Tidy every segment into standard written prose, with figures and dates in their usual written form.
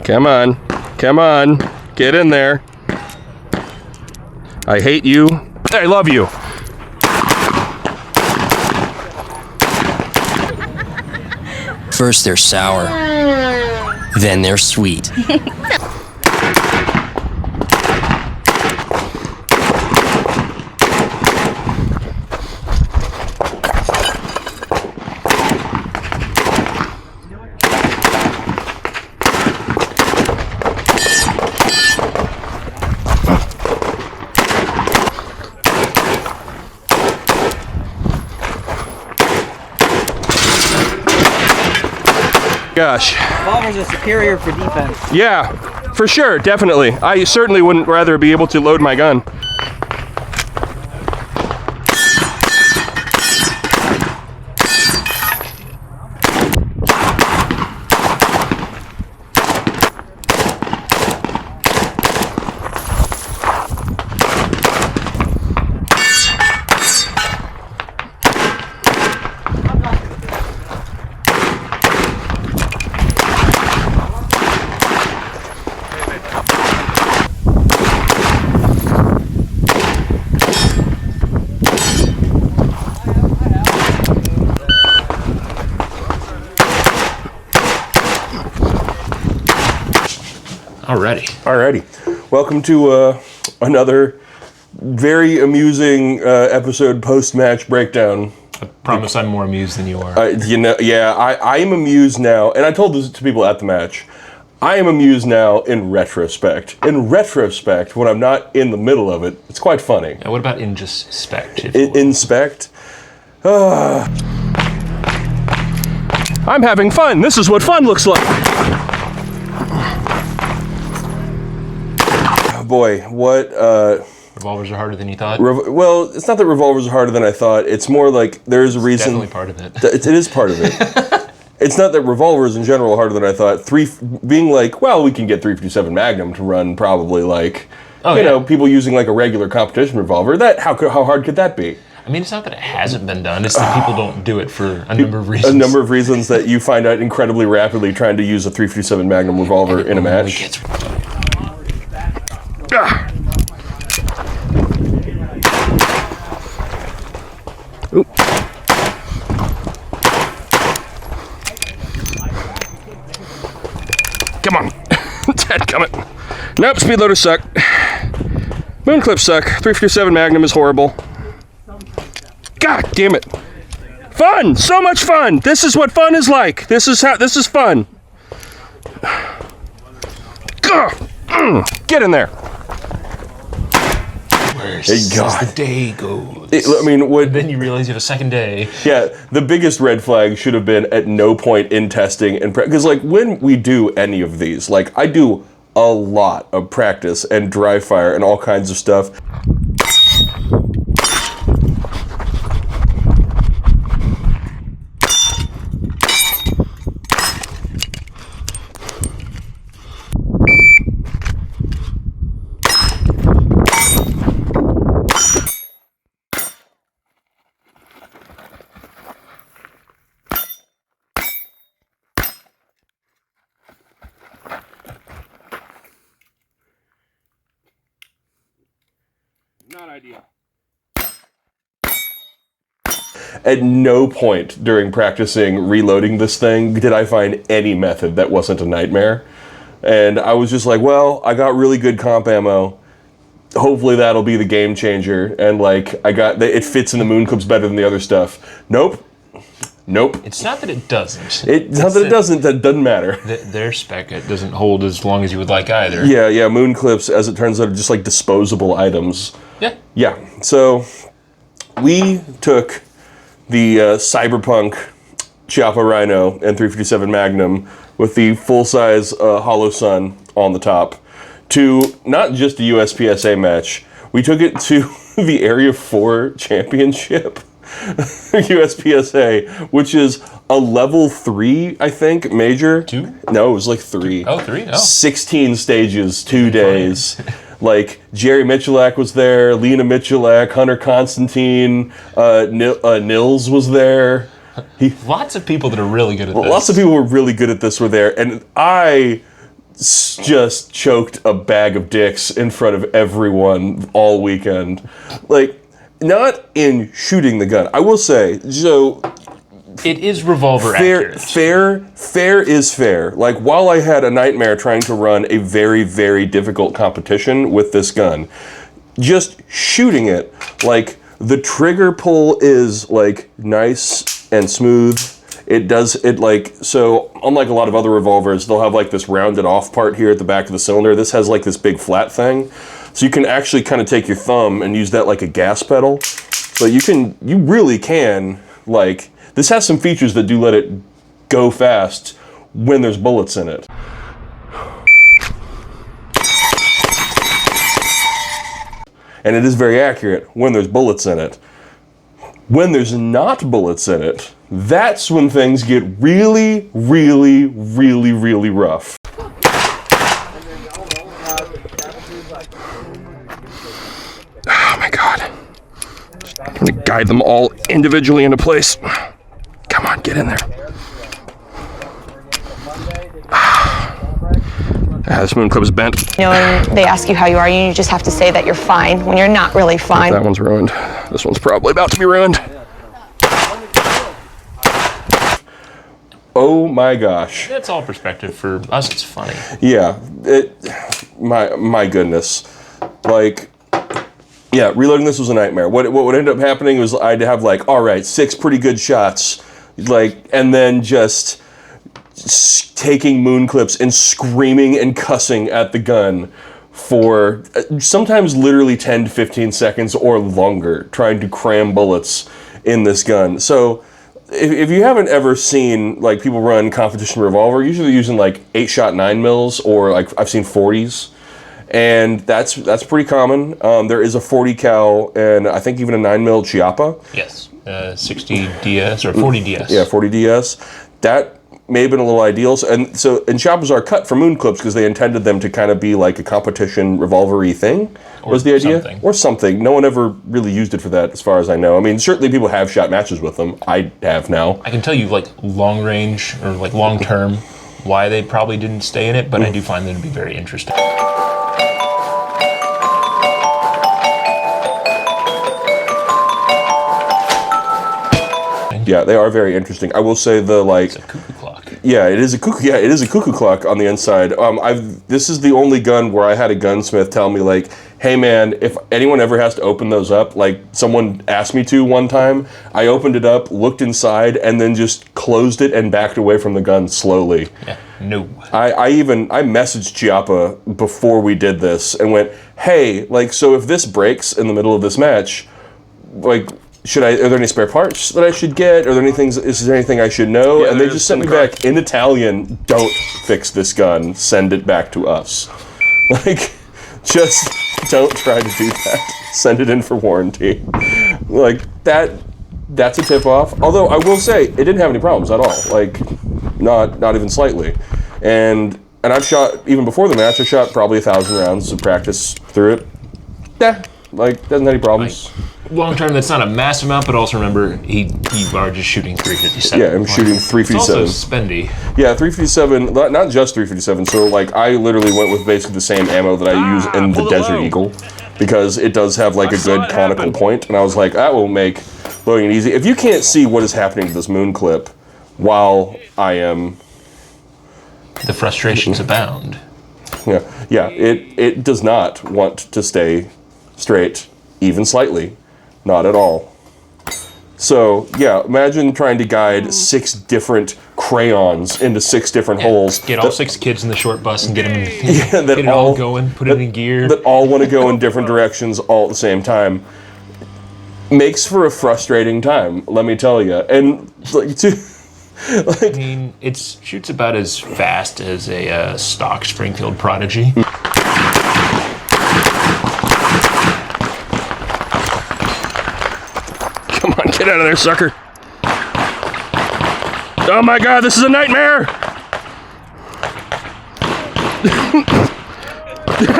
Come on. Come on. Get in there. I hate you. I love you. First they're sour, then they're sweet. Gosh. Revolvers are superior for defense. Yeah, for sure, definitely. I certainly wouldn't rather be able to load my gun. Alrighty. Welcome to another very amusing episode post-match breakdown. I promise I'm more amused than you are. I am amused now, and I told this to people at the match. I am amused now in retrospect. In retrospect, when I'm not in the middle of it, it's quite funny. Now, what about in just spect? Inspect? I'm having fun. This is what fun looks like. Boy, what Revolvers are harder than you thought? well, it's not that revolvers are harder than I thought. It's more like there's a reason. Definitely part of it. It is part of it. It's not that revolvers in general are harder than I thought. Being like, well, we can get 357 Magnum to run probably like, people using like a regular competition revolver. How hard could that be? I mean, it's not that it hasn't been done. It's that people don't do it for a number of reasons. A number of reasons that you find out incredibly rapidly trying to use a 357 Magnum revolver in a match. Oop. Come on. Dadgummit. Nope, speed loaders suck. Moon clips suck. 357 Magnum is horrible. God damn it. Fun! So much fun! This is what fun is like. This is fun. Get in there. Where's the day goes? Then you realize you have a second day. Yeah, the biggest red flag should have been at no point in testing and because when we do any of these, I do a lot of practice and dry fire and all kinds of stuff. Not ideal. At no point during practicing reloading this thing did I find any method that wasn't a nightmare. And I was just like, well, I got really good comp ammo. Hopefully that'll be the game changer. And it fits in the moon clips better than the other stuff. Nope. It's not that it doesn't. That doesn't matter. Their spec it doesn't hold as long as you would like either. Yeah, moon clips, as it turns out, are just disposable items. Yeah, so we took the Cyberpunk Chiappa Rhino and 357 Magnum with the full-size Hollow Sun on the top to not just a USPSA match, we took it to the Area 4 Championship. USPSA, which is a level 3, I think, major. 2? No, it was 3. Oh, 3? Oh. 16 stages, 2 days. Jerry Michalak was there, Lena Michalak, Hunter Constantine, Nils was there. Lots of people that are really good at this. Lots of people who were really good at this were there, and I just choked a bag of dicks in front of everyone all weekend. Like, not in shooting the gun. I will say, so... It is revolver accurate. Fair is fair. Like, while I had a nightmare trying to run a very, very difficult competition with this gun, just shooting it, like, the trigger pull is, like, nice and smooth. It does, it like, so unlike a lot of other revolvers, they'll have like this rounded off part here at the back of the cylinder. This has like this big flat thing. So you can actually kind of take your thumb and use that like a gas pedal. So you really can, like, this has some features that do let it go fast when there's bullets in it. And it is very accurate when there's bullets in it. When there's not bullets in it, that's when things get really, really, really, really rough. Oh my God. I'm gonna guide them all individually into place. Come on, get in there. This moon clip is bent. You know, when they ask you how you are, you just have to say that you're fine when you're not really fine. That one's ruined. This one's probably about to be ruined. Oh my gosh. That's all perspective. For us, it's funny. Yeah, my goodness. Like, yeah, reloading this was a nightmare. What would end up happening was I'd have like, all right, 6 pretty good shots, like, and then just taking moon clips and screaming and cussing at the gun for sometimes literally 10 to 15 seconds or longer, trying to cram bullets in this gun. So if you haven't ever seen like people run competition revolver, usually they're using like 8-shot 9mm, or like I've seen 40s, and that's pretty common. There is a 40 cal and I think even a 9mm Chiappa. Yes, 60 DS or 40 DS. Yeah, 40 DS. That may have been a little ideal. And Chiappas are cut for moon clips because they intended them to kind of be like a competition revolver-y thing, was the idea? Something. Or something. No one ever really used it for that, as far as I know. I mean, certainly people have shot matches with them. I have now. I can tell you, like, long range or like long term, why they probably didn't stay in it, but I do find them to be very interesting. Yeah, they are very interesting. I will say It's a cuckoo clock. Yeah, it is a cuckoo. Yeah, it is a cuckoo clock on the inside. This is the only gun where I had a gunsmith tell me, like, hey man, if anyone ever has to open those up, like someone asked me to one time, I opened it up, looked inside, and then just closed it and backed away from the gun slowly. Yeah, no. I messaged Chiappa before we did this and went, hey, like, so if this breaks in the middle of this match, like, are there any spare parts that I should get? Is there anything I should know? Yeah, and they just sent me back in Italian, don't fix this gun, send it back to us. Like, just don't try to do that. Send it in for warranty. Like, that's a tip-off. Although, I will say, it didn't have any problems at all. Like, not even slightly. And I've shot, even before the match, I shot probably 1,000 rounds of practice through it. Yeah, like, doesn't have any problems. Long term, that's not a massive amount, but also remember, you are just shooting 357. Yeah, I'm shooting 357. It's also spendy. Yeah, 357, not just 357, so like I literally went with basically the same ammo that I use in the Desert Eagle, because it does have like a good conical point, and I was like, that will make loading it easy. If you can't see what is happening to this moon clip while I am... The frustrations abound. Yeah, it does not want to stay straight, even slightly. Not at all. So, yeah, imagine trying to guide 6 different crayons into 6 different holes. Get all 6 kids in the short bus and get them get it all going, put it in gear. That all want to go in different directions all at the same time. Makes for a frustrating time, let me tell you. And, like, I mean, it shoots about as fast as a stock Springfield Prodigy. Come on, get out of there, sucker. Oh my God, this is a nightmare.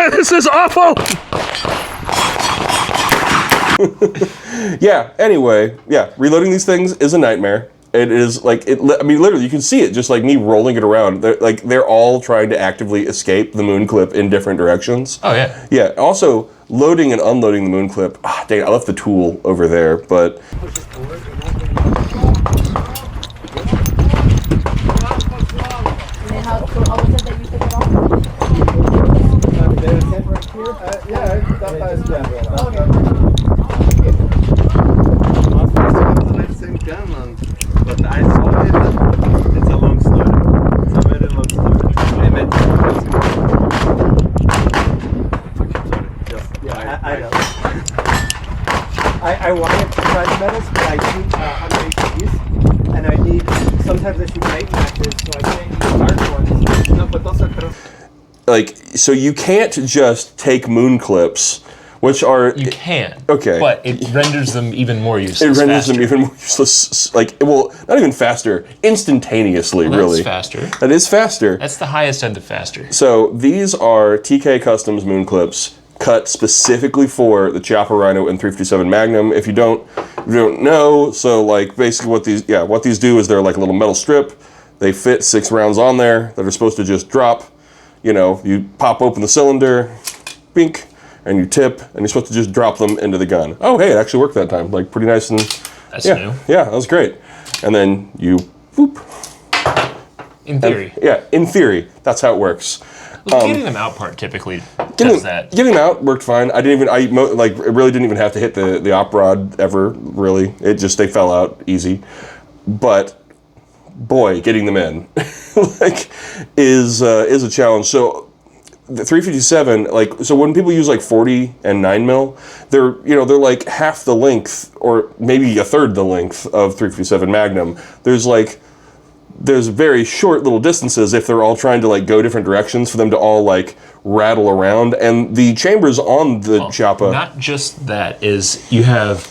This is awful. Yeah, anyway, yeah, reloading these things is a nightmare. It is like I mean, literally, you can see it just like me rolling it around. They're all trying to actively escape the moon clip in different directions. Oh yeah. Yeah. Also, loading and unloading the moon clip. Dang, I left the tool over there, but. But I saw it, it's a long story. It's a very long story. I met I know. I wanted to try the medals, but I shoot under ATVs, and I need, sometimes I shoot night matches, so I can't use hard ones. No, but also, Like, so you can't just take moon clips, which are... You can. Okay. But it renders them even more useless. It renders them even more useless. Like, well, not even faster, instantaneously, really. That's faster. That is faster. That's the highest end of faster. So these are TK Customs moon clips cut specifically for the Chiappa Rhino and 357 Magnum. If you don't know, so like basically what these do is they're like a little metal strip. They fit 6 rounds on there that are supposed to just drop. You know, you pop open the cylinder, bink, and you tip, and you're supposed to just drop them into the gun. Oh, hey, it actually worked that time. Like, pretty nice and... That's new. Yeah, that was great. And then you, whoop. In theory. In theory, that's how it works. Well, getting them out part typically does that. Getting them out worked fine. I really didn't even have to hit the op rod ever, really. It just, they fell out easy. But... boy, getting them in is a challenge. So the 357, so when people use 40 and 9 mil, they're like half the length or maybe a third the length of 357 Magnum. There's very short little distances if they're all trying to go different directions for them to all rattle around. And the chambers on the Chiappa. Not just that, is you have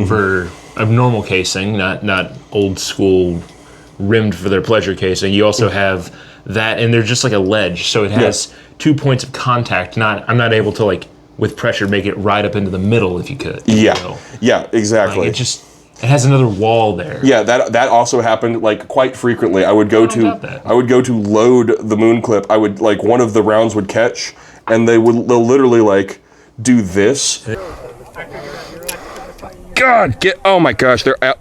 for a normal casing, not old school rimmed for their pleasure casing, you also have that, and they're just like a ledge, so it has 2 points of contact. I'm not able to with pressure make it right up into the middle if you could. Yeah, exactly. It has another wall there. Yeah, that also happened quite frequently. I would go to load the moon clip. I would one of the rounds would catch, and they'll literally do this. God, oh my gosh, they're out.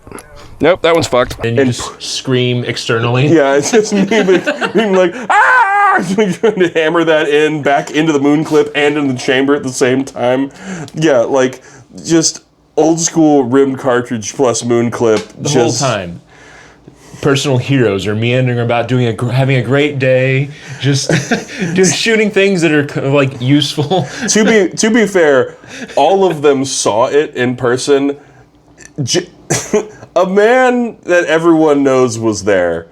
Nope, that one's fucked. And you just scream externally. Yeah, it's just me being like, ah! Trying to hammer that back into the moon clip and in the chamber at the same time. Yeah, just old school rimmed cartridge plus moon clip. The whole time. Personal heroes are meandering about having a great day, just shooting things that are useful. To be fair, all of them saw it in person. A man that everyone knows was there.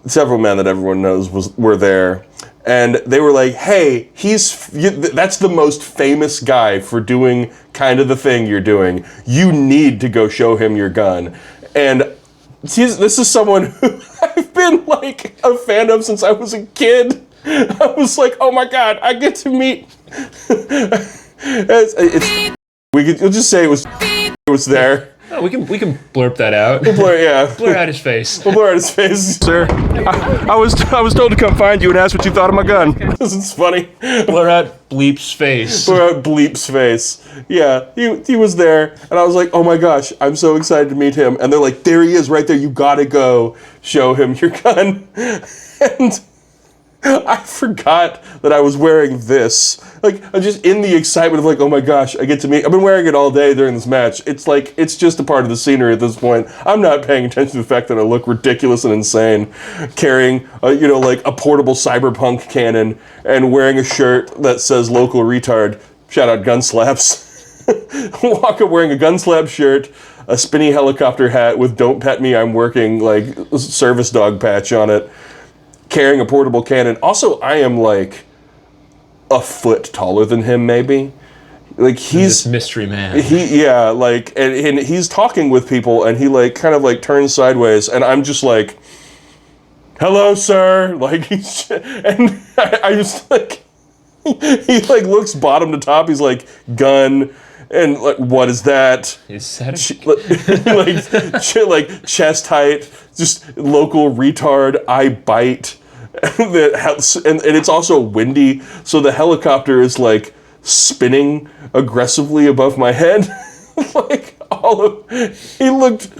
Several men that everyone knows were there. And they were like, hey, that's the most famous guy for doing kind of the thing you're doing. You need to go show him your gun. And this is someone who I've been a fan of since I was a kid. I was like, oh my God, I get to meet. You'll just say it was there. Oh, we can blurp that out. Blur out his face. We'll blur out his face. Sir, I was told to come find you and ask what you thought of my gun. This is funny. Blur out Bleep's face. Blur out Bleep's face. Yeah, he was there, and I was like, oh my gosh, I'm so excited to meet him. And they're like, there he is right there. You gotta go show him your gun. And I forgot that I was wearing this. I'm just in the excitement of oh my gosh, I get to meet. I've been wearing it all day during this match. It's just a part of the scenery at this point. I'm not paying attention to the fact that I look ridiculous and insane, carrying a portable cyberpunk cannon and wearing a shirt that says "local retard." Shout out gun slaps. Walk up wearing a gun slap shirt, a spinny helicopter hat with "Don't pet me, I'm working" service dog patch on it. Carrying a portable cannon. Also, I am a foot taller than him, maybe. He's this mystery man. And he's talking with people, and he kind of turns sideways, and I'm just hello, sir. And I just he looks bottom to top. He's gun, And like, what is that? Is that like chest height, just local retard. I bite. And it's also windy, so the helicopter is like spinning aggressively above my head. Like he looked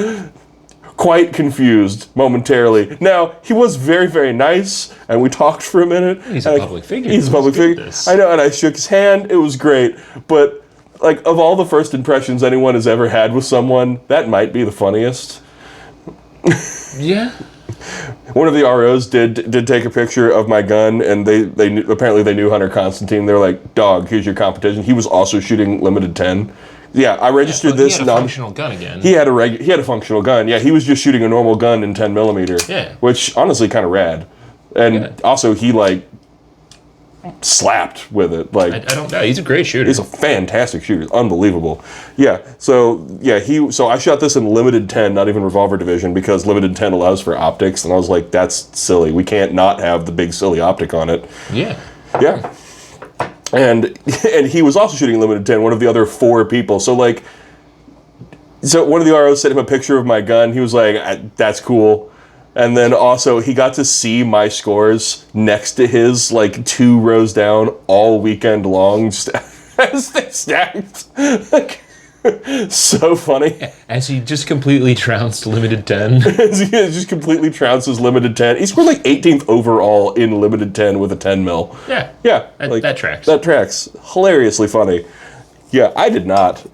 quite confused momentarily. Now, he was very, very nice, and we talked for a minute. He's a public figure. He's a public figure. I know, and I shook his hand. It was great. But, like, of all the first impressions anyone has ever had with someone, that might be the funniest. Yeah. One of the ROs did take a picture of my gun, and they knew, apparently they knew Hunter Constantine. They were like, "Dog, here's your competition." He was also shooting limited 10. Yeah, I registered this. He had a functional gun again. He had a functional gun. Yeah, he was just shooting a normal gun in 10 millimeter. Yeah. Which honestly kind of rad, and also he like slapped with it. Like I don't know. He's a great shooter. He's a fantastic shooter. Unbelievable. Yeah. So I shot this in limited 10, not even revolver division, because limited 10 allows for optics, and I was like, that's silly. We can't not have the big silly optic on it. Yeah. Yeah. And he was also shooting limited 10, one of the other 4 people. So one of the ROs sent him a picture of my gun. He was like, that's cool. And then also he got to see my scores next to his, like 2 rows down all weekend long, just as they stacked. Like, so funny. As he just completely trounced limited 10. As he just completely trounces limited 10. He scored like 18th overall in limited 10 with a 10 mil. Yeah. Yeah. That tracks. That tracks. Hilariously funny. Yeah, I did not.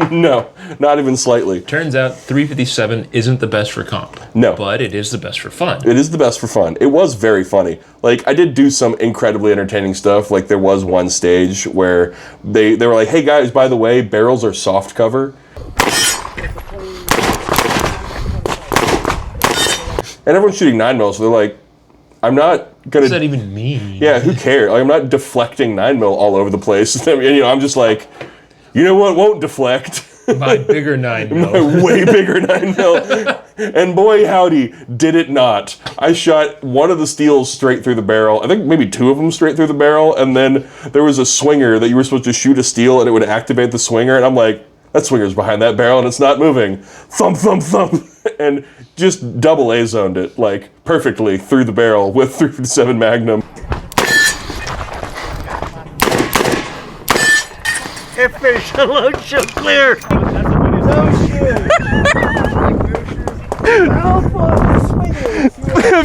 No, not even slightly. Turns out 357 isn't the best for comp. No. But it is the best for fun. It is the best for fun. It was very funny. Like, I did do some incredibly entertaining stuff. Like, there was one stage where they were like, "Hey guys, by the way, barrels are soft cover." And everyone's shooting 9mm, so they're like, I'm not gonna... What does that even mean? Yeah, who cares? Like, I'm not deflecting 9mm all over the place. And, I'm just like, you know what won't deflect? My bigger 9mm. My way bigger 9mm. And boy, howdy, did it not. I shot one of the steels straight through the barrel. I think maybe 2 of them straight through the barrel. And then there was a swinger that you were supposed to shoot a steel and it would activate the swinger. And I'm like, that swinger's behind that barrel and it's not moving. Thump, thump, thump. And just double A-zoned it, like, perfectly through the barrel with 357 Magnum. Official load show clear. Oh shit!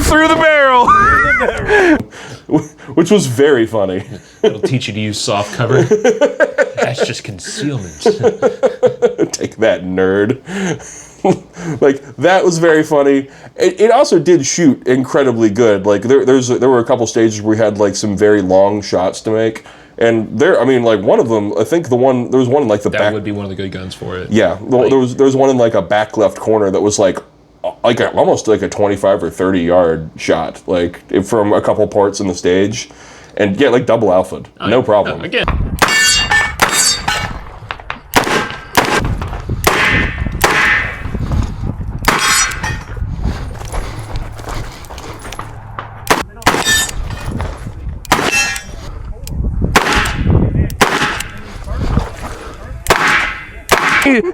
Through the barrel. Which was very funny. It'll teach you to use soft cover. That's just concealment. Take that, nerd. Like, that was very funny. It also did shoot incredibly good. Like, there were a couple stages where we had like some very long shots to make. And one of them, I think there was one in like the back. That would be one of the good guns for it. Yeah, there was one in like a back left corner that was like almost like a 25 or 30 yard shot, like from a couple parts in the stage, and yeah, like double alpha'd, no problem. Again.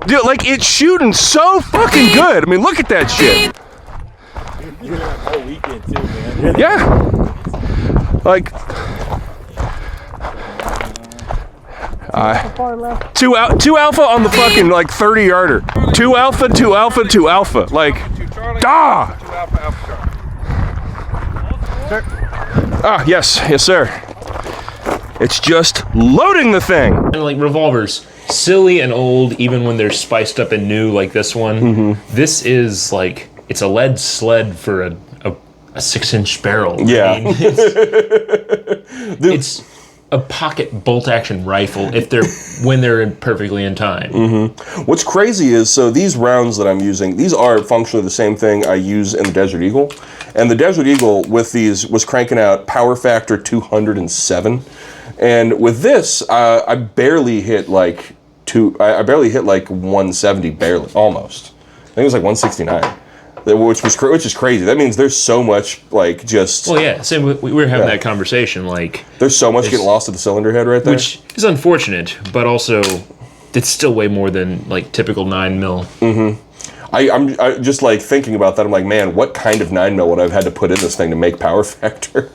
Dude, like, it's shooting so fucking good. I mean, look at that shit. You're that whole weekend too, man. Yeah. Like, two alpha on the fucking like 30 yarder. 2 alpha, 2 alpha, 2 alpha. Like, da. Yes, sir. It's just loading the thing. And like revolvers, silly and old, even when they're spiced up and new, like this one. Mm-hmm. This is like, it's a lead sled for a 6-inch barrel. Yeah. I mean, it's a pocket bolt action rifle when they're perfectly in time. Mm-hmm. What's crazy is, so these rounds that I'm using, these are functionally the same thing I use in the Desert Eagle. And the Desert Eagle with these was cranking out power factor 207. And with this, I barely hit like 170, barely, almost. I think it was like 169. Which is crazy. That means there's so much, like, just... Well, yeah, so we were having that conversation, like... There's so much getting lost at the cylinder head right there. Which is unfortunate, but also it's still way more than like typical 9mm. I'm just like thinking about that. I'm like, man, what kind of 9mm would I have had to put in this thing to make power factor?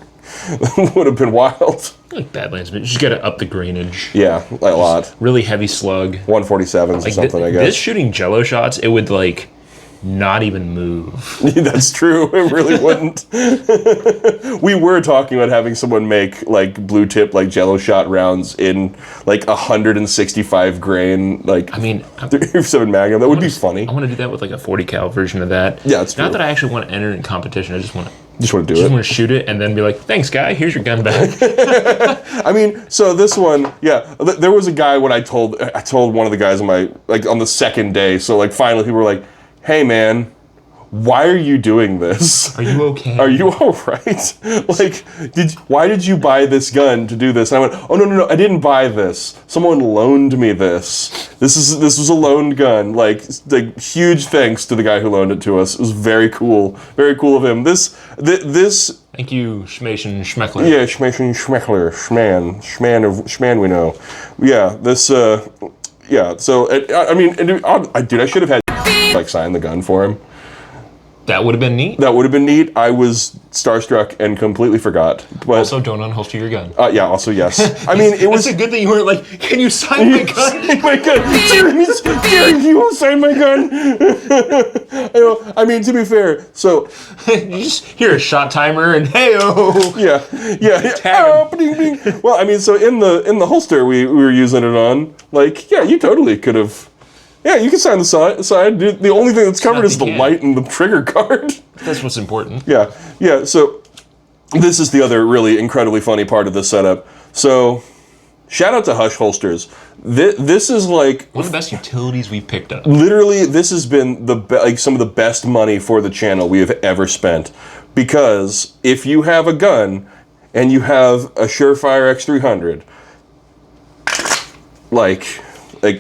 Would have been wild. Like Badlands, but you just gotta up the grainage. Yeah, a lot. Really heavy slug. 147s or something, I guess. This shooting jello shots, it would like not even move. That's true. It really wouldn't. We were talking about having someone make like blue tip like jello shot rounds in like 165 grain like 357 Magnum. That would be funny. I want to do that with like a 40 cal version of that. Yeah, it's true. Not that I actually want to enter in competition. I just want to do it. Just want to shoot it and then be like, thanks, guy. Here's your gun back. I mean, so this one, yeah. There was a guy when I told one of the guys on on the second day. So like finally people were like, hey man, why are you doing this? Are you okay? Are you all right? Like, why did you buy this gun to do this? And I went, oh no, I didn't buy this. Someone loaned me this. This was a loaned gun. Like huge thanks to the guy who loaned it to us. It was very cool of him. This. Thank you, Schmation Schmeckler. Yeah, Schmation Schmeckler, Schman we know. Yeah, this. Yeah. So I mean, dude, I should have had like sign the gun for him. That would have been neat. That would have been neat. I was starstruck and completely forgot. But also, don't unholster your gun. Yeah, also, yes. I mean, it was... It's a good thing you weren't like, can you sign my gun? Sign my gun! Jerry, you will sign my gun! I mean, to be fair, so... You just hear a shot timer and hey-oh! Yeah. Oh, ding, ding. Well, I mean, so in the holster we were using it on, like, yeah, you totally could have... Yeah, you can sign the side. The only thing that's covered is the light and the trigger guard. That's what's important. Yeah. So this is the other really incredibly funny part of this setup. So shout out to Hush Holsters. This is like one of the best utilities we've picked up. Literally, this has been some of the best money for the channel we have ever spent. Because if you have a gun and you have a Surefire X300,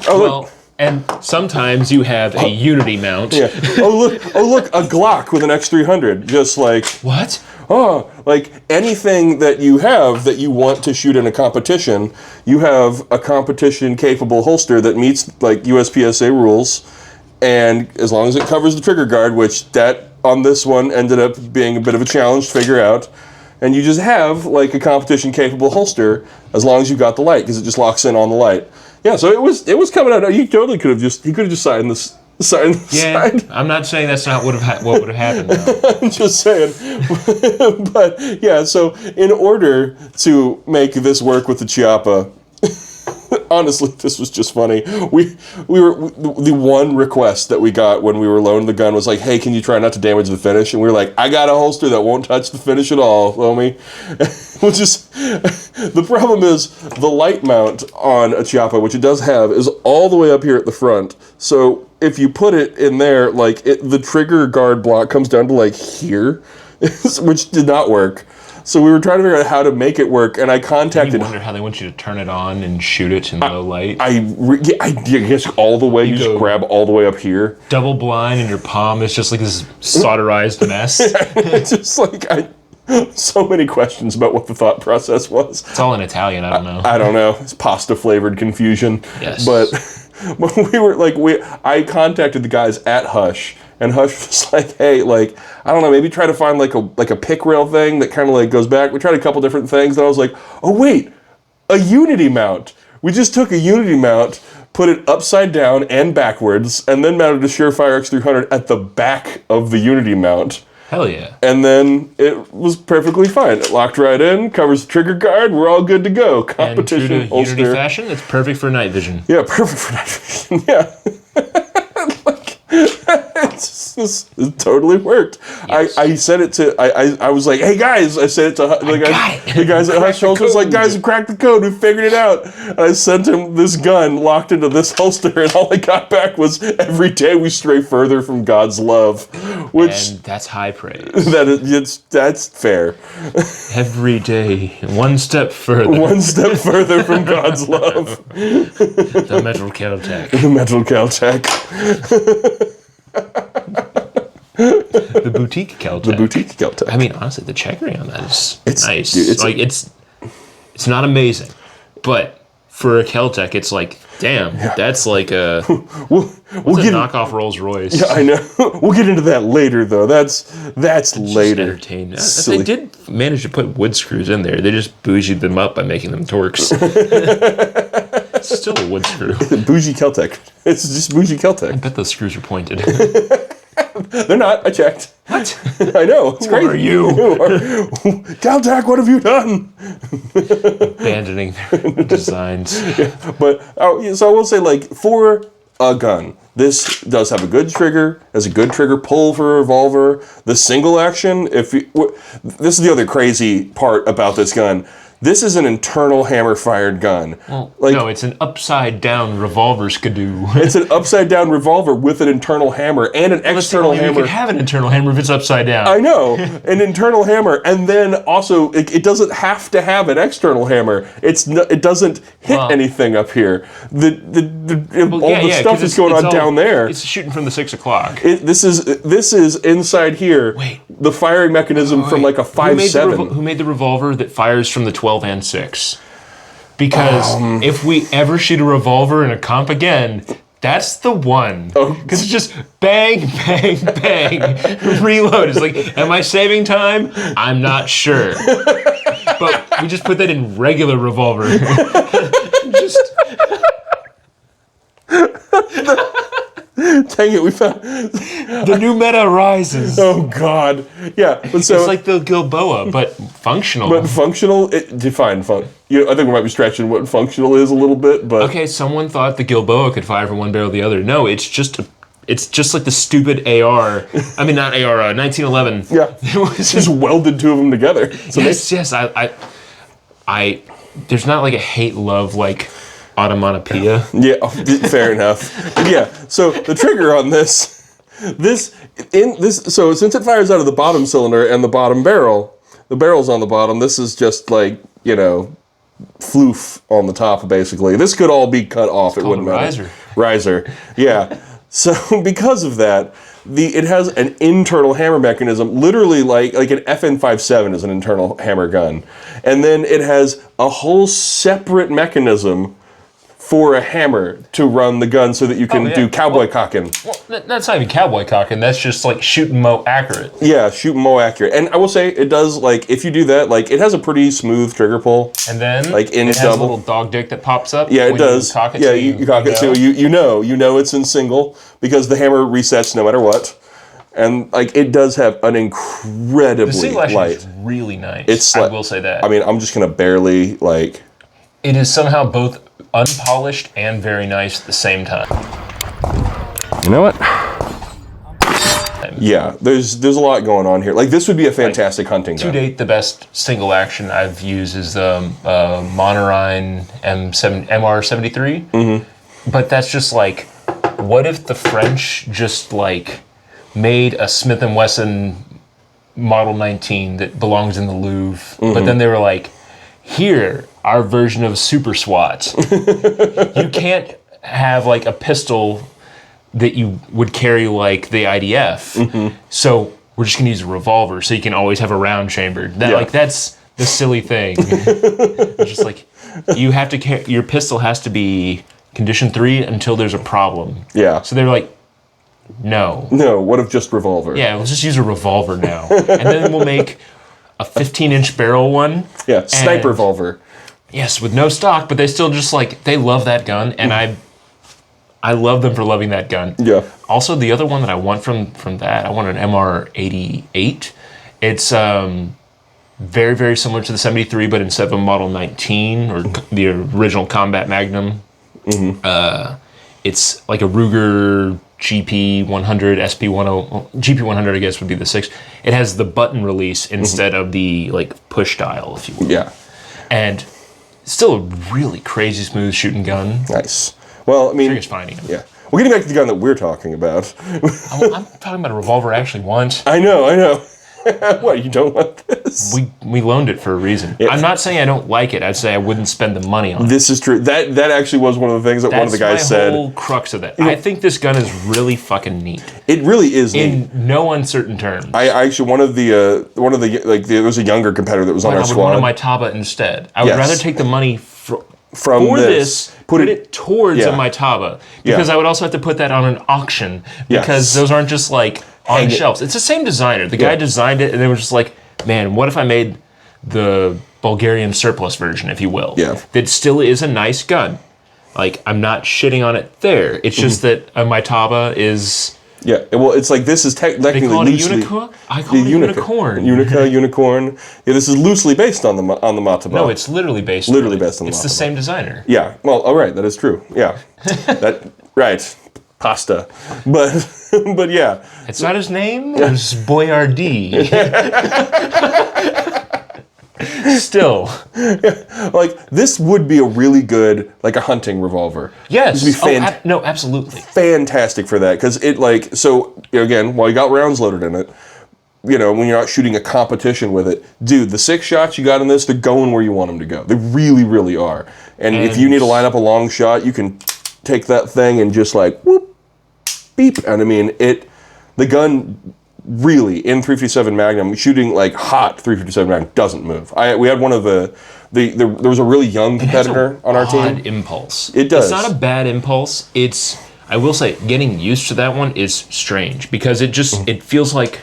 look. And sometimes you have a Unity mount. Yeah. Oh look, a Glock with an X300. Just like what? Oh, like anything that you have that you want to shoot in a competition, you have a competition-capable holster that meets like USPSA rules, and as long as it covers the trigger guard, which that on this one ended up being a bit of a challenge to figure out, and you just have like a competition-capable holster as long as you got the light, because it just locks in on the light. Yeah, so it was coming out. You totally could have just signed this. Yeah, I'm not saying that's not what would have happened. Though. I'm just saying. But yeah, so in order to make this work with the Chiappa, honestly, this was just funny. The one request that we got when we were loaned the gun was like, "Hey, can you try not to damage the finish?" And we were like, "I got a holster that won't touch the finish at all, homie." Which is the problem is the light mount on a Chiappa, which it does have, is all the way up here at the front. So if you put it in there, like the trigger guard block comes down to like here, which did not work. So we were trying to figure out how to make it work, and I contacted... You wonder how they want you to turn it on and shoot it in low light? I guess all the way, you just grab all the way up here. Double blind, and your palm is just like this solderized mess. It's just like, so many questions about what the thought process was. It's all in Italian, I don't know. I don't know. It's pasta-flavored confusion. Yes. But we were like, I contacted the guys at Hush, and Hush was like, hey, like, I don't know, maybe try to find like a pick rail thing that kind of like goes back. We tried a couple different things, and I was like, oh wait, a Unity mount. We just took a Unity mount, put it upside down and backwards, and then mounted a Surefire X300 at the back of the Unity mount. Hell yeah. And then it was perfectly fine. It locked right in, covers the trigger guard, we're all good to go. Competition and true to holster. Unity fashion, it's perfect for night vision. Yeah, perfect for night vision, yeah. It totally worked. Yes. I said it to, I was like, hey guys, I said it to the guys at Hush Holster was like, guys, we cracked the code, we figured it out. And I sent him this gun locked into this holster, and all I got back was, every day we stray further from God's love. Which, and that's high praise. That's fair. Every day, one step further. One step further from God's love. The Metal Caltech. The Metal Caltech. The boutique Caltech. The boutique Caltech. I mean, honestly, the checkering on that is nice. Dude, it's not amazing, but for a Caltech, it's like Damn, that's like a We'll get knockoff Rolls Royce. Yeah, I know. We'll get into that later, though. That's later. Entertainment. They did manage to put wood screws in there. They just bougied them up by making them Torx. It's still a wood screw. Bougie Keltec. It's just bougie I Keltec. bet those screws are pointed. They're not. I checked. What? I know. It's crazy. Are you? Keltec, what have you done? Abandoning their designs. But so I will say, like, for a gun, this does have a good trigger, has a good trigger pull for a revolver. The single action, this is the other crazy part about this gun. This is an internal hammer-fired gun. Well, no, it's an upside-down revolver skidoo. It's an upside-down revolver with an internal hammer and an external hammer. You could have an internal hammer if it's upside down. I know, an internal hammer, and then also it doesn't have to have an external hammer. It doesn't hit anything up here. All the stuff is going on down there. It's shooting from the 6 o'clock. This is inside here. Wait. The firing mechanism from like a 5.7. Who made the revolver that fires from the 12 and 6? Because if we ever shoot a revolver in a comp again, that's the one. Because it's just bang, bang, bang, reload. It's like, am I saving time? I'm not sure. But we just put that in regular revolver. Dang it, we found the new meta rises. Oh God, yeah. But so it's like the Gilboa, but functional. But functional, define fun. I think we might be stretching what functional is a little bit, but okay. Someone thought the Gilboa could fire from one barrel to the other. No, it's just like the stupid AR. I mean, not AR. 1911. Yeah, it was just welded two of them together. So yes. I. There's not like a hate-love like automatopoeia. Yeah, fair enough. But yeah, so the trigger on this, so since it fires out of the bottom cylinder and the bottom barrel, the barrel's on the bottom, this is just like, floof on the top, basically. This could all be cut off. It wouldn't matter. Riser. Yeah. So because of that, it has an internal hammer mechanism, literally like an FN57 is an internal hammer gun. And then it has a whole separate mechanism for a hammer to run the gun so that you can do cowboy cocking. Well, that's not even cowboy cocking. That's just like shooting mo accurate. Yeah, shooting mo accurate. And I will say, it does, if you do that, it has a pretty smooth trigger pull. And then it has a little dog dick that pops up. Yeah, it does. You cock it you cock it too. You know it's in single because the hammer resets no matter what. And it does have an incredibly the single action light. Is really nice. I will say that. I mean, I'm just gonna barely It is somehow both unpolished and very nice at the same time. You know what? Yeah, there's a lot going on here. This would be a fantastic hunting gun. To date, the best single action I've used is the Monorine MR73. Mm-hmm. But that's just what if the French just made a Smith & Wesson Model 19 that belongs in the Louvre, but then they were like, here, our version of Super SWAT. You can't have a pistol that you would carry the IDF. So we're just gonna use a revolver so you can always have a round chambered. That's the silly thing. It's just you have to your pistol has to be condition 3 until there's a problem. Yeah. So they were like, no, what if just revolver? Yeah, let's just use a revolver now. And then we'll make a 15-inch barrel one. Yeah, sniper revolver. Yes, with no stock, but they still just they love that gun, and I love them for loving that gun. Yeah. Also, the other one that I want from that, I want an MR88. It's very, very similar to the 73, but instead of a Model 19 or the original Combat Magnum, it's like a Ruger GP100, SP10, GP100 I guess would be the 6. It has the button release instead of the push dial, if you will. Yeah. And still a really crazy smooth shooting gun. Nice. Well, I mean, Curious finding him. Yeah. Well, getting back to the gun that we're talking about. I'm talking about a revolver I actually want. I know. What, you don't want this? We loaned it for a reason. Yeah. I'm not saying I don't like it. I'd say I wouldn't spend the money on it. This is true. That actually was one of the things that one of the guys said. That's my whole crux of it. I think this gun is really fucking neat. It really is neat. In no uncertain terms. I actually there was a younger competitor that was on our squad. I would want a Mitaba instead. I would rather take the money for this put it towards yeah. a Maitaba, because I would also have to put that on an auction, because those aren't just like on shelves. It's the same designer. The guy designed it, and they were just like, man, what if I made the Bulgarian surplus version, if you will? Yeah. That still is a nice gun. Like, I'm not shitting on it there. It's just that a Maitaba is... Yeah, well, it's like this is technically They call it loosely... a unicorn? I call it a unicorn. Unicorn. Yeah, this is loosely based on the Maitaba. No, it's literally based on the It's the Maitaba. same designer. Yeah, well, all right, that is true. Yeah. Right. Pasta. But yeah. It's not his name. It's Boyardee. Still. Like, this would be a really good, like, a hunting revolver. Yes. This would be no, absolutely. fantastic for that, because it, like, so, again, while you got rounds loaded in it, you know, when you're not shooting a competition with it, dude, the 6 shots you got in this, they're going where you want them to go. They really, really are. And if you need to line up a long shot, you can take that thing and just, like, whoop, beep. And, I mean, the gun... Really, in 357 Magnum, shooting like hot 357 Magnum doesn't move. We had one of there was a really young competitor on our team. Impulse. It does. It's not a bad impulse. I will say, getting used to that one is strange, because it feels like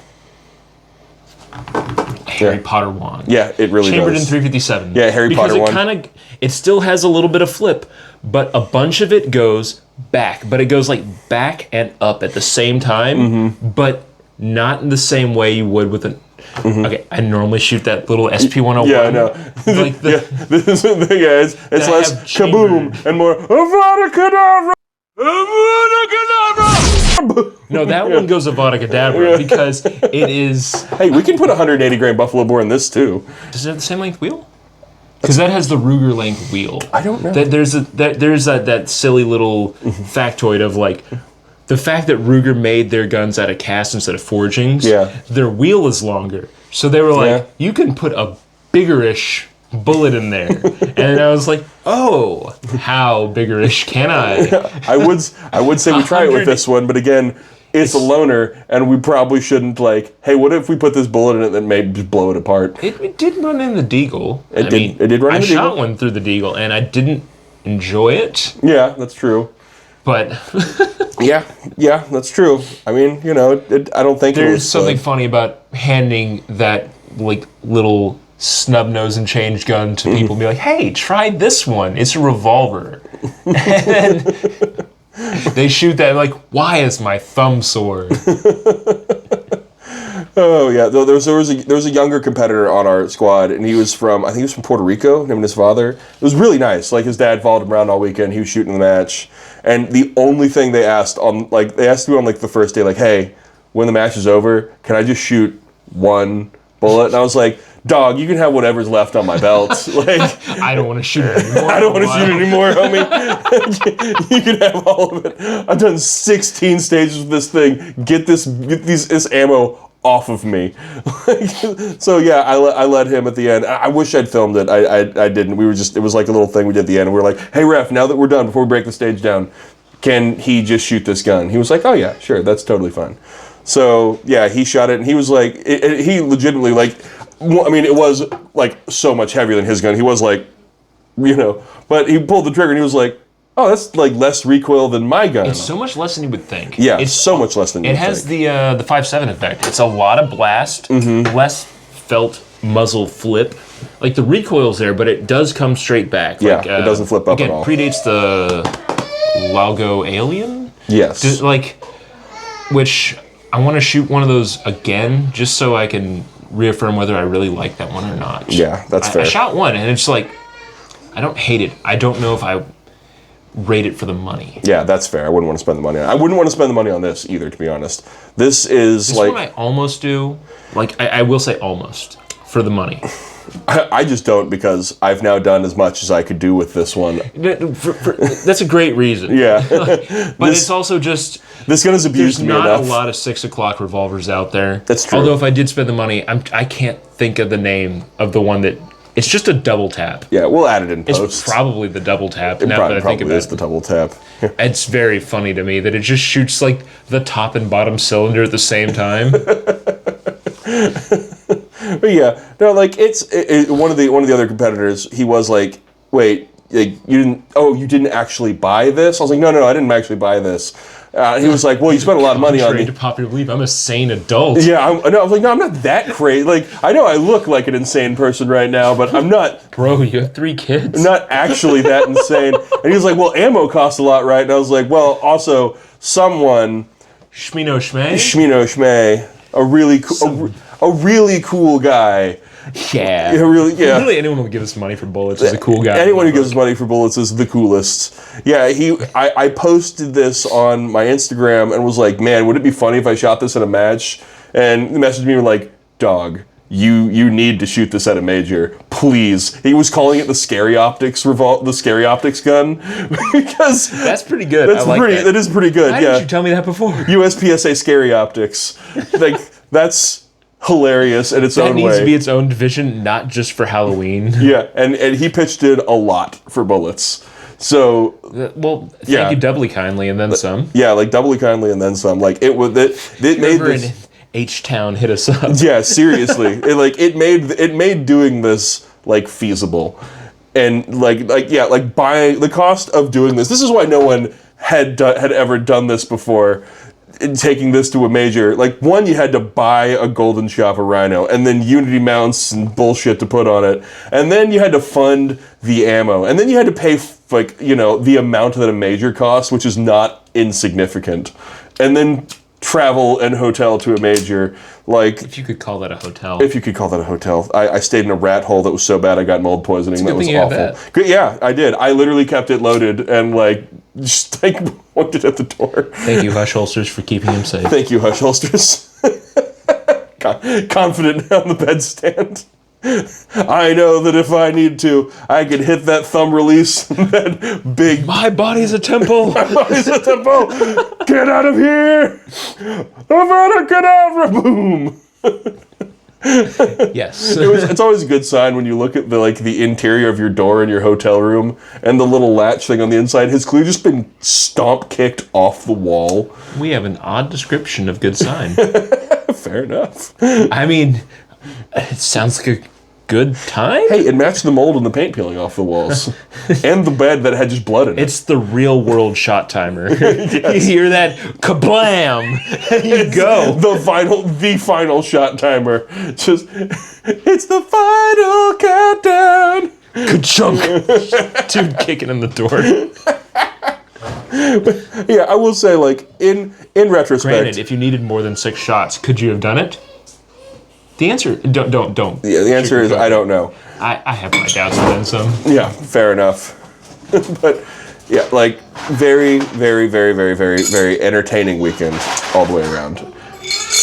a Harry Potter wand. Yeah, it really Chambered does. in 357. Yeah, Harry Potter wand. Because it still has a little bit of flip, but a bunch of it goes back. But it goes like back and up at the same time, but not in the same way you would with an... Okay, I normally shoot that little SP-101. Yeah, I know. Like it's less kaboom and more Avada Kedavra! Avada Kedavra! No, that one goes Avada Kedavra, because it is... Hey, we can put 180 grain buffalo bore in this too. Does it have the same length wheel? Because that has the Ruger length wheel. I don't know. There's that silly little factoid of like... The fact that Ruger made their guns out of cast instead of forgings, their wheel is longer. So they were like, you can put a biggerish bullet in there. And I was like, oh, how biggerish can I? I would say we try it with this one, but again, it's a loner, and we probably shouldn't, like, hey, what if we put this bullet in it that may just blow it apart? It did run in the Deagle. It did run in the Deagle? I shot one through the Deagle, and I didn't enjoy it. Yeah, that's true. But... yeah, that's true. I mean, you know, I don't think there's something funny about handing that like little snub nose and change gun to people and be like, "Hey, try this one. It's a revolver." And then they shoot that like, "Why is my thumb sore?" Oh yeah, there was a younger competitor on our squad, and he was from Puerto Rico. Him and his father. It was really nice. Like his dad followed him around all weekend. He was shooting the match, and the only thing they asked me on the first day, like, hey, when the match is over, can I just shoot one bullet? And I was like, dog, you can have whatever's left on my belt. Like, I don't want to shoot it anymore. I don't want to shoot it anymore, homie. You can have all of it. I've done 16 stages with this thing. Get this ammo off of me. So yeah, I let him at the end. I wish I'd filmed it. I didn't. It was like a little thing we did at the end. And we were like, hey ref, now that we're done, before we break the stage down, can he just shoot this gun? He was like, oh yeah, sure, that's totally fine. So yeah, he shot it, and he was like, he legitimately, like, I mean, it was like so much heavier than his gun. He was like, you know, but he pulled the trigger and he was like, oh, that's like less recoil than my gun. It's so much less than you would think. Yeah, it's so much less than you would think. It has the 5.7 effect. It's a lot of blast, less felt muzzle flip. Like the recoil's there, but it does come straight back. Yeah, like, it doesn't flip up at all. Again, predates the Laugo Alien. Yes. Which I want to shoot one of those again, just so I can reaffirm whether I really like that one or not. Yeah, that's fair. I shot one, and it's like, I don't hate it. I don't know if I rate it for the money. Yeah, that's fair. I wouldn't want to spend the money on it. I wouldn't want to spend the money on this either, to be honest. This one I almost do. Like, I will say almost, for the money. I just don't, because I've now done as much as I could do with this one. That's a great reason. Yeah. But it's also just... This gun has abused me enough. There's not a lot of 6 o'clock revolvers out there. That's true. Although if I did spend the money, I can't think of the name of the one that... It's just a double tap. Yeah, we'll add it in post. It's probably the double tap. It now that I think probably about is the double tap. It's very funny to me that it just shoots like the top and bottom cylinder at the same time. But yeah, no, like it's one of the other competitors. He was like, "Wait, you didn't actually buy this? I was like, no, I didn't actually buy this. He was like, well, you spent a lot of money on Contrary me. to popular belief, I'm a sane adult. Yeah, I was like, no, I'm not that crazy. Like, I know I look like an insane person right now, but I'm not. Bro, you have 3 kids? I'm not actually that insane. And he was like, well, ammo costs a lot, right? And I was like, well, also, someone... Shmino Shmay? Shmino Shmay. A really cool guy. Yeah. Really, anyone who gives us money for bullets is a cool guy. Anyone who gives us money for bullets is the coolest. Yeah, I posted this on my Instagram and was like, man, would it be funny if I shot this at a match? And he messaged me like, dog, you need to shoot this at a major, please. He was calling it the Scary Optics gun because that's pretty good. That is pretty good. Why didn't you tell me that before? USPSA Scary Optics, like that's hilarious in its own way. That needs to be its own division, not just for Halloween. Yeah, and he pitched in a lot for bullets. So thank you doubly kindly and then some. Yeah, like doubly kindly and then some. Like it made this. H-Town hit us up. Yeah, seriously. It made doing this like feasible. And like buying the cost of doing this. This is why no one had ever done this before. Taking this to a major, like one, you had to buy a golden Chiappa Rhino and then Unity mounts and bullshit to put on it, and then you had to fund the ammo, and then you had to pay the amount that a major costs, which is not insignificant, and then travel and hotel to a major. Like, if you could call that a hotel. I stayed in a rat hole that was so bad I got mold poisoning. That was awful. Good, yeah, I did. I literally kept it loaded and just pointed at the door. Thank you, Hush Holsters, for keeping him safe. Thank you, Hush Holsters. Confident on the bedstand. I know that if I need to, I can hit that thumb release. That big. My body's a temple. My body's a temple. Get out of here. Avada Kedavra. Boom. Yes. It's always a good sign when you look at the interior of your door in your hotel room and the little latch thing on the inside has clearly just been stomp kicked off the wall. We have an odd description of good sign. Fair enough. I mean, it sounds like a good time. Hey, it matched the mold and the paint peeling off the walls. And the bed that had just blood in it. It's the real world shot timer. Yes. You hear that? Kablam! And you go. The final shot timer. Just, it's the final countdown. Ka-chunk. Dude kicking in the door. But, yeah, I will say, in retrospect. Granted, if you needed more than 6 shots, could you have done it? The answer, don't. Yeah, the answer is I don't know. I have my doubts and then some. Yeah, fair enough. But yeah, very, very, very, very, very, very entertaining weekend all the way around.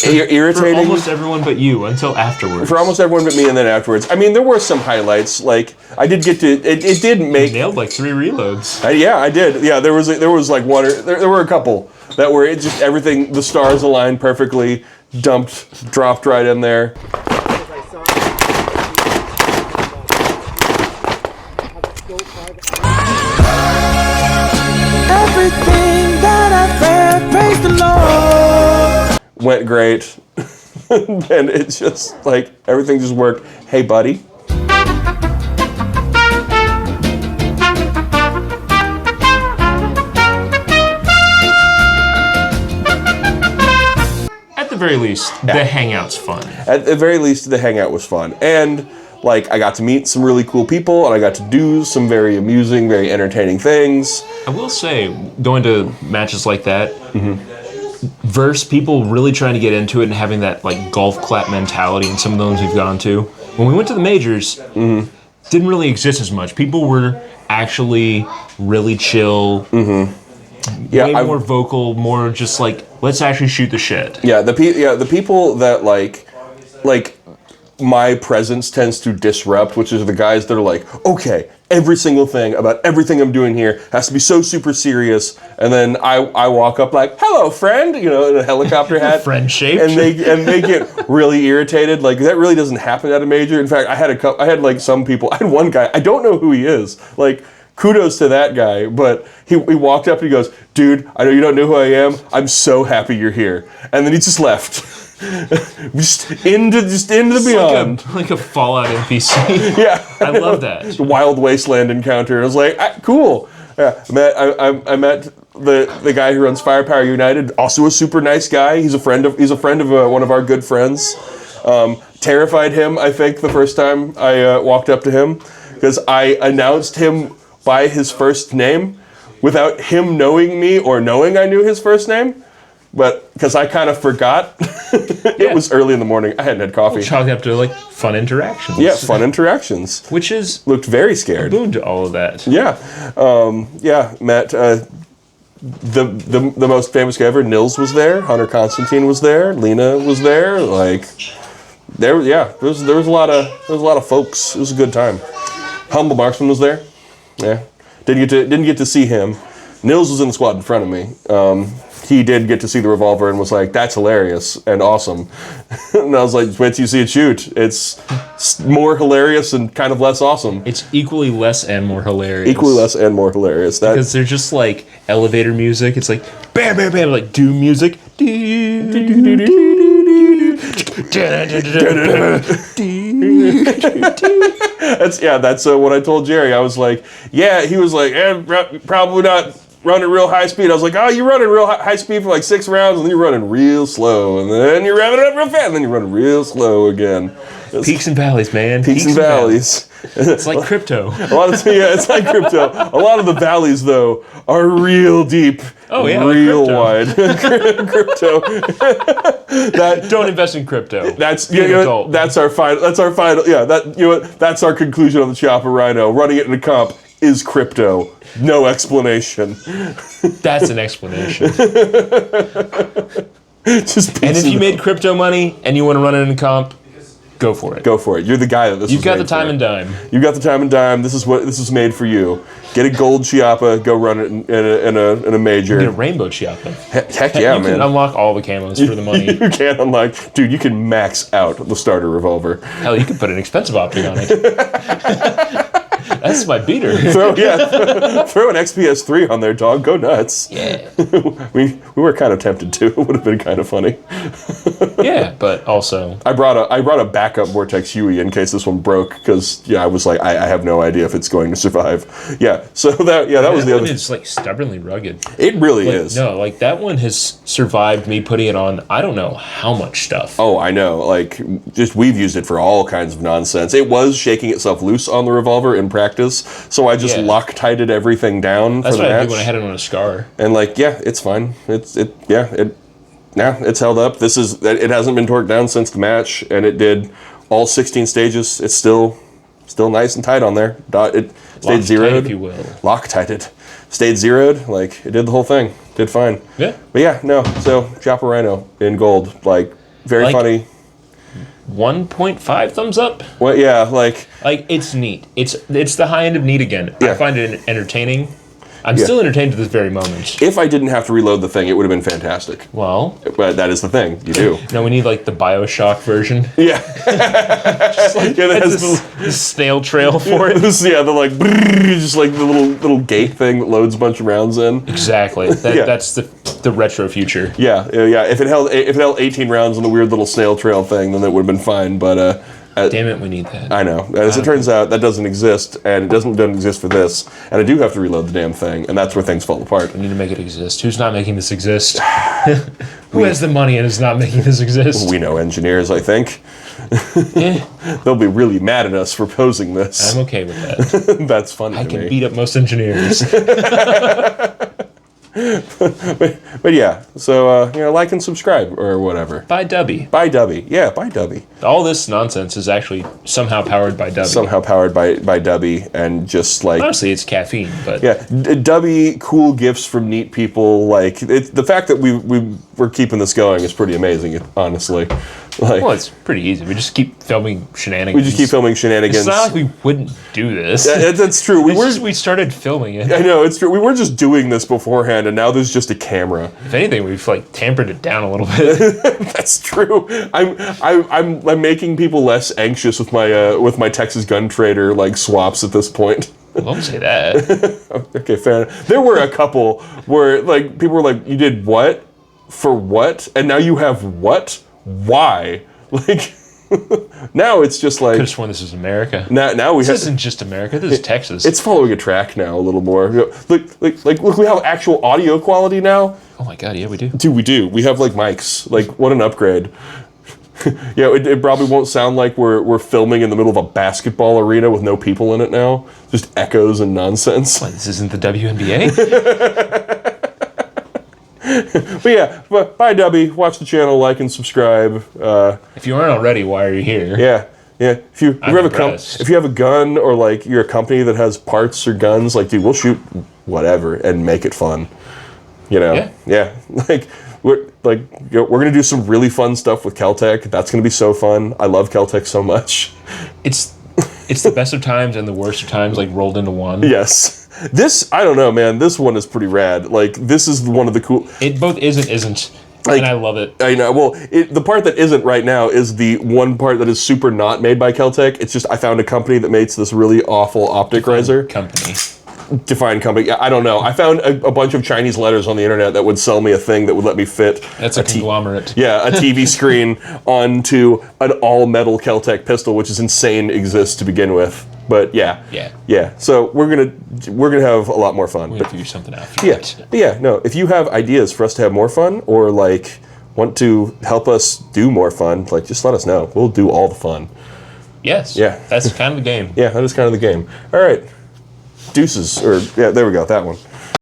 Irritating. For almost everyone but you until afterwards. For almost everyone but me, and then afterwards. I mean, there were some highlights. I did get to. It did make. You nailed 3 reloads. Yeah, I did. Yeah, there was one. There were a couple that were everything. The stars aligned perfectly. Dropped right in there. Everything that I've read, praise the Lord. Went great. And it's just everything just worked. Hey, buddy. Very least, the hangout's fun. At the very least, the hangout was fun. And, I got to meet some really cool people, and I got to do some very amusing, very entertaining things. I will say, going to matches like that, versus people really trying to get into it and having that, golf clap mentality in some of the ones we've gone to. When we went to the majors, didn't really exist as much. People were actually really chill. Yeah, way more vocal, more just let's actually shoot the shit. Yeah, the people that my presence tends to disrupt, which is the guys that are okay, every single thing about everything I'm doing here has to be so super serious, and then I walk up hello friend, in a helicopter hat, friend shaped, and they get really irritated. That really doesn't happen at a major. In fact, I had some people. I had one guy, I don't know who he is, kudos to that guy, but he walked up and he goes, dude, I know you don't know who I am. I'm so happy you're here. And then he just left. just into the beyond. Like a Fallout NPC. Yeah, I love that. Wild wasteland encounter. I was like, cool. Yeah, I met the guy who runs Firepower United. Also a super nice guy. He's a friend of one of our good friends. Terrified him, I think, the first time I walked up to him, because I announced him by his first name without him knowing me or knowing I knew his first name. But because I kind of forgot, it was early in the morning. I hadn't had coffee. Chalk up to like fun interactions. Yeah, fun interactions. Which is looked very scared. A boon to all of that. Yeah, met the most famous guy ever. Nils was there. Hunter Constantine was there. Lena was there. Like there was a lot of folks. It was a good time. Humble Marksman was there. Yeah, didn't get to see him. Nils was in the squad in front of me. He did get to see the revolver and was like, "That's hilarious and awesome." And I was like, "Wait till you see it shoot. It's more hilarious and kind of less awesome." It's equally less and more hilarious. Because they're just like elevator music. It's like bam, bam, bam, like doom music. That's what I told Jerry. I was like, yeah. He was like, probably not running real high speed. I was like, oh, you're running real high speed for like 6 rounds, and then you're running real slow, and then you're revving up real fast, and then you're running real slow again. Peaks and valleys, man. Peaks and valleys. It's like crypto. It's like crypto. A lot of the valleys, though, are real deep. Oh yeah, real like crypto. Don't invest in crypto. That's our final. Yeah, that's our conclusion on the Chiappa Rhino. Running it in a comp is crypto. No explanation. That's an explanation. And if you made crypto money and you want to run it in a comp, go for it. Go for it. You're the guy that this. You've got the time and dime. You got the time and dime. This is made for you. Get a gold Chiappa. Go run it in a major. You get a rainbow Chiappa. Heck yeah, man. You can unlock all the camos for the money. You can unlock, dude. You can max out the starter revolver. Hell, you can put an expensive optic on it. That's my beater. Throw an XPS3 on there, dog. Go nuts. Yeah. we were kind of tempted to. It would have been kind of funny. Yeah, but also I brought a backup Vortex Huey in case this one broke, because I was like, I have no idea if it's going to survive. Yeah. So that was the other. It's like stubbornly rugged. It really is. No, like that one has survived me putting it on I don't know how much stuff. Oh, I know. Like we've used it for all kinds of nonsense. It was shaking itself loose on the revolver in practice, so I just Loctited everything down. That's for the what match. I did when I had it on a scar. And it's fine. It's held up. It hasn't been torqued down since the match, and it did all 16 stages. It's still nice and tight on there. It stayed zeroed, if you will. Loctited. Stayed zeroed. Like it did the whole thing. Did fine. Yeah. But yeah, no. So Chiappa Rhino in gold, very funny. 1.5 thumbs up. Well, yeah, it's neat. It's the high end of neat again. Yeah. I find it entertaining. I'm still entertained to this very moment. If I didn't have to reload the thing, it would have been fantastic. Well, but that is the thing. You do. No, we need the BioShock version. Yeah. Just it has this snail trail for it. Just the little gate thing that loads a bunch of rounds in. Exactly. That's the retro future. Yeah. If it held 18 rounds on the weird little snail trail thing, then it would have been fine. But damn it, we need that. I know. As it turns out, that doesn't exist, and it doesn't exist for this. And I do have to reload the damn thing, and that's where things fall apart. We need to make it exist. Who's not making this exist? Who has the money and is not making this exist? We know engineers, I think. They'll be really mad at us for posing this. I'm okay with that. That's funny to me. I can beat up most engineers. but yeah, so like and subscribe or whatever. Buy Dubby. Yeah, buy Dubby. All this nonsense is actually somehow powered by Dubby. Somehow powered by Dubby, and just honestly, it's caffeine, but yeah, Dubby, cool gifts from neat people. The fact that we're keeping this going is pretty amazing, honestly. Well, it's pretty easy. We just keep filming shenanigans. It's not like we wouldn't do this. That's true. We started filming it. I know, it's true. We were just doing this beforehand, and now there's just a camera. If anything, we've tampered it down a little bit. That's true. I'm making people less anxious with my Texas Gun Trader swaps at this point. Don't say that. Okay, fair enough. There were a couple where people were like, "You did what? For what? And now you have what? why? Like, now it's just like... Could have sworn this is America. Now we This isn't just America. This is Texas. It's following a track now a little more. Look, we have actual audio quality now. Oh my god, yeah, we do. Dude, we do. We have like mics. Like, what an upgrade. Yeah, it probably won't sound like we're filming in the middle of a basketball arena with no people in it now. Just echoes and nonsense. What, this isn't the WNBA? But yeah, bye Dubby. Watch the channel, like and subscribe. If you aren't already, why are you here? Yeah. If you have impressed. if you have a gun or like you're a company that has parts or guns, like dude, we'll shoot whatever and make it fun. You know? Yeah. Like we're gonna do some really fun stuff with Caltech. That's gonna be so fun. I love Caltech so much. It's the best of times and the worst of times, like rolled into one. Yes. This, I don't know, man. This one is pretty rad. Like, this is one of the cool... It both isn't, like, and I love it. I know. Well, the part that isn't right now is the one part that is super not made by Caltech. It's just I found a company that makes this really awful optic riser. Company. Defined company. I don't know. I found a bunch of Chinese letters on the internet that would sell me a thing that would let me fit... That's a conglomerate. Yeah, a TV screen onto an all-metal Caltech pistol, which is insane exists to begin with. But yeah. So we're gonna have a lot more fun. We're gonna figure something out. No. If you have ideas for us to have more fun, or like want to help us do more fun, like just let us know. We'll do all the fun. Yes. Yeah. That's kind of the game. Yeah, that is kind of the game. All right. Deuces, or yeah, there we go. That one.